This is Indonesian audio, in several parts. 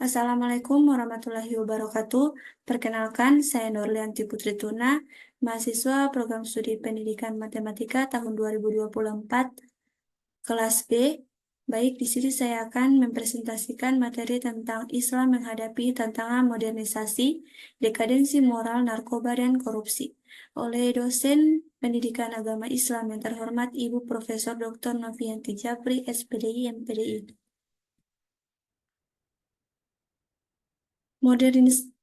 Assalamualaikum warahmatullahi wabarakatuh. Perkenalkan, saya Nurlianti Putri Tuna, mahasiswa Program Studi Pendidikan Matematika tahun 2024, kelas B. Baik, di sini saya akan mempresentasikan materi tentang Islam menghadapi tantangan modernisasi, dekadensi moral, narkoba, dan korupsi oleh dosen Pendidikan Agama Islam yang terhormat Ibu Profesor Dr. Novianti Japri, SPDI, MPDI.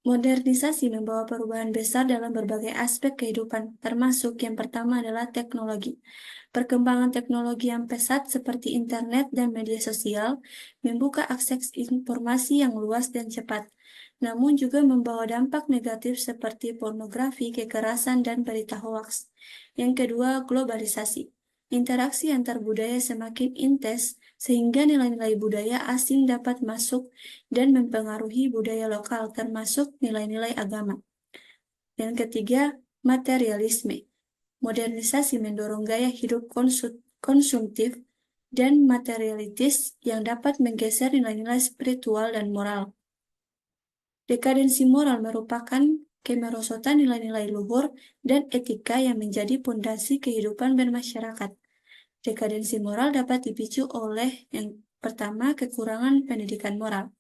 Modernisasi membawa perubahan besar dalam berbagai aspek kehidupan, termasuk yang pertama adalah teknologi. Perkembangan teknologi yang pesat seperti internet dan media sosial membuka akses informasi yang luas dan cepat, namun juga membawa dampak negatif seperti pornografi, kekerasan, dan berita hoaks. Yang kedua, globalisasi. Interaksi antar budaya semakin intens sehingga nilai-nilai budaya asing dapat masuk dan mempengaruhi budaya lokal, termasuk nilai-nilai agama. Yang ketiga, materialisme. Modernisasi mendorong gaya hidup konsumtif dan materialistis yang dapat menggeser nilai-nilai spiritual dan moral. Dekadensi moral merupakan kemerosotan nilai-nilai luhur dan etika yang menjadi pondasi kehidupan bermasyarakat. Dekadensi moral dapat dipicu oleh yang pertama, kekurangan pendidikan moral.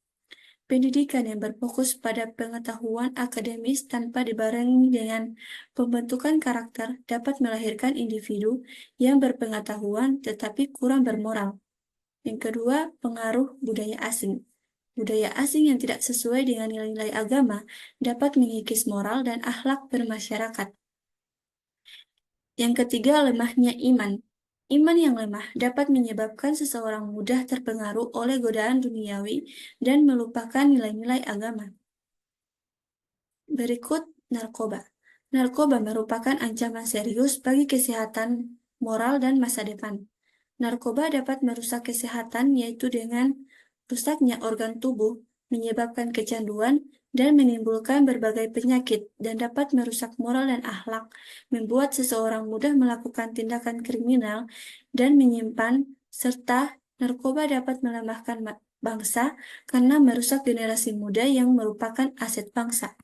Pendidikan yang berfokus pada pengetahuan akademis tanpa dibarengi dengan pembentukan karakter dapat melahirkan individu yang berpengetahuan tetapi kurang bermoral. Yang kedua, pengaruh budaya asing. Budaya asing yang tidak sesuai dengan nilai-nilai agama dapat mengikis moral dan akhlak bermasyarakat. Yang ketiga, lemahnya iman. Iman yang lemah dapat menyebabkan seseorang mudah terpengaruh oleh godaan duniawi dan melupakan nilai-nilai agama. Berikut narkoba. Narkoba merupakan ancaman serius bagi kesehatan moral dan masa depan. Narkoba dapat merusak kesehatan yaitu dengan rusaknya organ tubuh, menyebabkan kecanduan, dan menimbulkan berbagai penyakit dan dapat merusak moral dan akhlak, membuat seseorang mudah melakukan tindakan kriminal dan menyimpan, serta narkoba dapat melemahkan bangsa karena merusak generasi muda yang merupakan aset bangsa.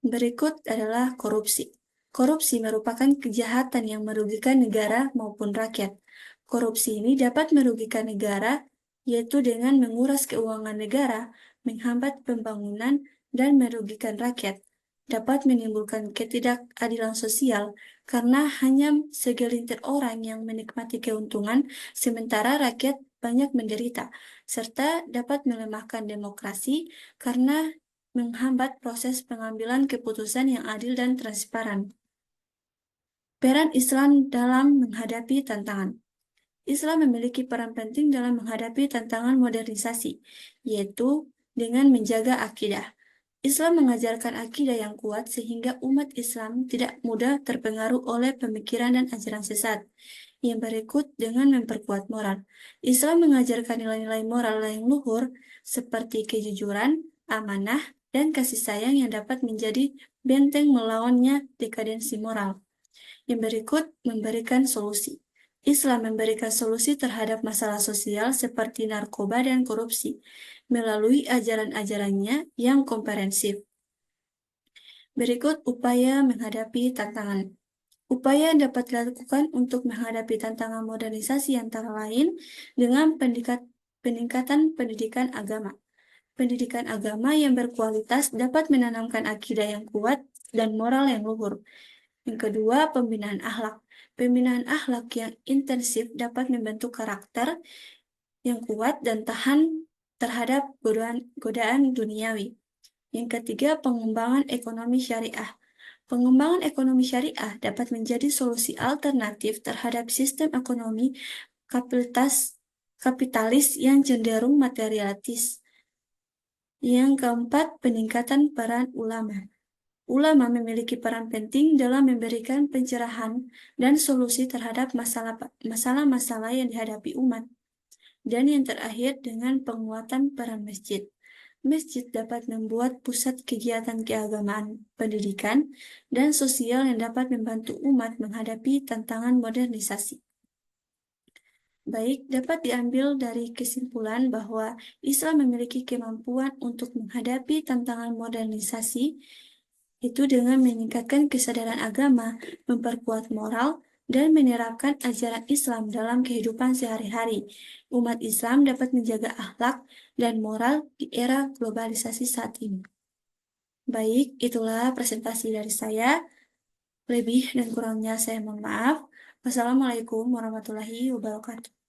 Berikut adalah korupsi. Korupsi merupakan kejahatan yang merugikan negara maupun rakyat. Korupsi ini dapat merugikan negara, yaitu dengan menguras keuangan negara, menghambat pembangunan, dan merugikan rakyat. Dapat menimbulkan ketidakadilan sosial karena hanya segelintir orang yang menikmati keuntungan, sementara rakyat banyak menderita, serta dapat melemahkan demokrasi karena menghambat proses pengambilan keputusan yang adil dan transparan. Peran Islam dalam menghadapi tantangan. Islam memiliki peran penting dalam menghadapi tantangan modernisasi, yaitu dengan menjaga akidah. Islam mengajarkan akidah yang kuat sehingga umat Islam tidak mudah terpengaruh oleh pemikiran dan ajaran sesat. Yang berikut dengan memperkuat moral. Islam mengajarkan nilai-nilai moral yang luhur seperti kejujuran, amanah, dan kasih sayang yang dapat menjadi benteng melawannya dekadensi moral. Yang berikut memberikan solusi. Islam memberikan solusi terhadap masalah sosial seperti narkoba dan korupsi melalui ajaran-ajarannya yang komprehensif. Berikut upaya menghadapi tantangan. Upaya yang dapat dilakukan untuk menghadapi tantangan modernisasi antara lain dengan peningkatan pendidikan agama. Pendidikan agama yang berkualitas dapat menanamkan akidah yang kuat dan moral yang luhur. Yang kedua, pembinaan akhlak. Pembinaan akhlak yang intensif dapat membentuk karakter yang kuat dan tahan terhadap godaan duniawi. Yang ketiga, pengembangan ekonomi syariah. Pengembangan ekonomi syariah dapat menjadi solusi alternatif terhadap sistem ekonomi kapitalis yang cenderung materialistis. Yang keempat, peningkatan peran ulama. Ulama memiliki peran penting dalam memberikan pencerahan dan solusi terhadap masalah-masalah yang dihadapi umat. Dan yang terakhir, dengan penguatan peran masjid. Masjid dapat membuat pusat kegiatan keagamaan, pendidikan, dan sosial yang dapat membantu umat menghadapi tantangan modernisasi. Baik, dapat diambil dari kesimpulan bahwa Islam memiliki kemampuan untuk menghadapi tantangan modernisasi, itu dengan meningkatkan kesadaran agama, memperkuat moral, dan menerapkan ajaran Islam dalam kehidupan sehari-hari. Umat Islam dapat menjaga akhlak dan moral di era globalisasi saat ini. Baik, itulah presentasi dari saya. Lebih dan kurangnya saya mohon maaf. Wassalamualaikum warahmatullahi wabarakatuh.